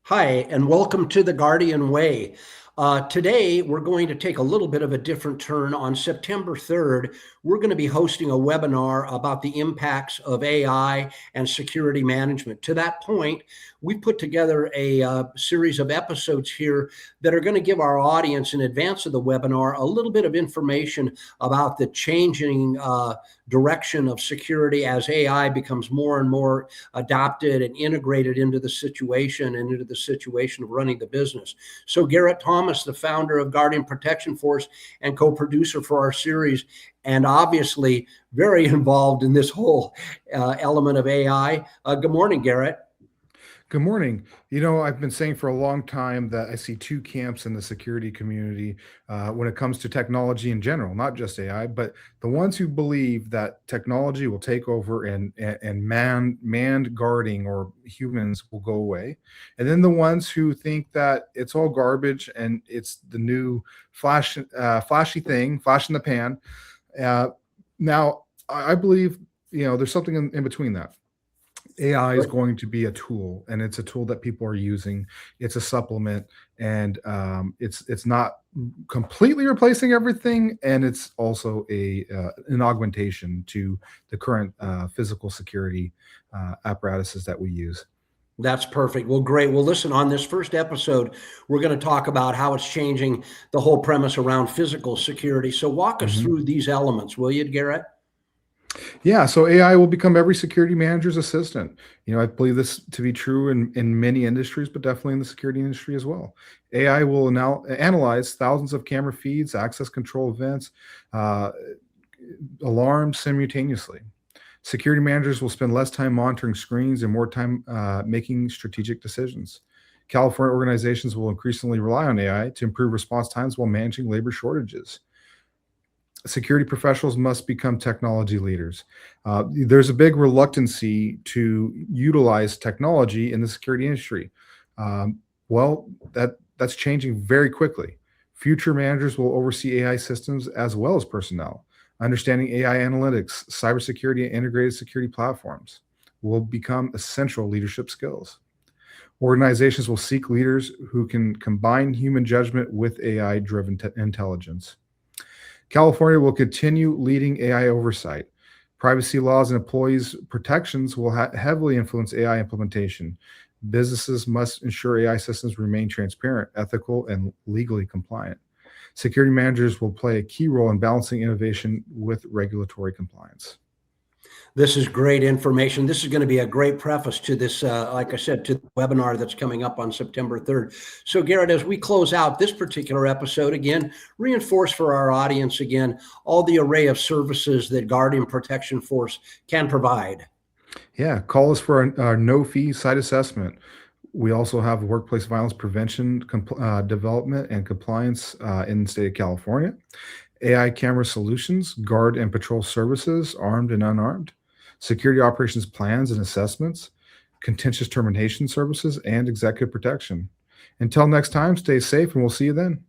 Hi, and welcome to the Guardian Way. Today, we're going to take a little bit of a different turn. On September 3rd, we're going to be hosting a webinar about the impacts of AI and security management. To that point, we put together a series of episodes here that are going to give our audience in advance of the webinar a little bit of information about the changing direction of security as AI becomes more and more adopted and integrated into the situation and into the situation of running the business. So Garrett Thomas, the founder of Guardian Protection Force and co-producer for our series, and obviously very involved in this whole element of AI. Good morning, Garrett. Good morning. I've been saying for a long time that I see two camps in the security community when it comes to technology in general, not just AI, but the ones who believe that technology will take over and manned guarding or humans will go away. And then the ones who think that it's all garbage and it's the new flashy thing, flash in the pan. Now, I believe, there's something in between that. AI is going to be a tool, and it's a tool that people are using. It's a supplement, and it's not completely replacing everything, and it's also an augmentation to the current physical security apparatuses that we use. That's perfect. Well, great. Well, listen, on this first episode, we're going to talk about how it's changing the whole premise around physical security. So walk us through these elements, will you, Garrett? Yeah, so AI will become every security manager's assistant. I believe this to be true in many industries, but definitely in the security industry as well. AI will now analyze thousands of camera feeds, access control events, alarms simultaneously. Security managers will spend less time monitoring screens and more time making strategic decisions. California organizations will increasingly rely on AI to improve response times while managing labor shortages. Security professionals must become technology leaders. There's a big reluctancy to utilize technology in the security industry. That's changing very quickly. Future managers will oversee AI systems as well as personnel. Understanding AI analytics, cybersecurity, and integrated security platforms will become essential leadership skills. Organizations will seek leaders who can combine human judgment with AI-driven intelligence. California will continue leading AI oversight. Privacy laws and employees' protections will heavily influence AI implementation. Businesses must ensure AI systems remain transparent, ethical, and legally compliant. Security managers will play a key role in balancing innovation with regulatory compliance. This is great information. This is going to be a great preface to this, like I said, to the webinar that's coming up on September 3rd. So Garrett, as we close out this particular episode, again, reinforce for our audience, again, all the array of services that Guardian Protection Force can provide. Yeah, call us for our no-fee site assessment. We also have workplace violence prevention, development, and compliance in the state of California. AI camera solutions, guard and patrol services, armed and unarmed. Security operations plans and assessments, contentious termination services, and executive protection. Until next time, stay safe, and we'll see you then.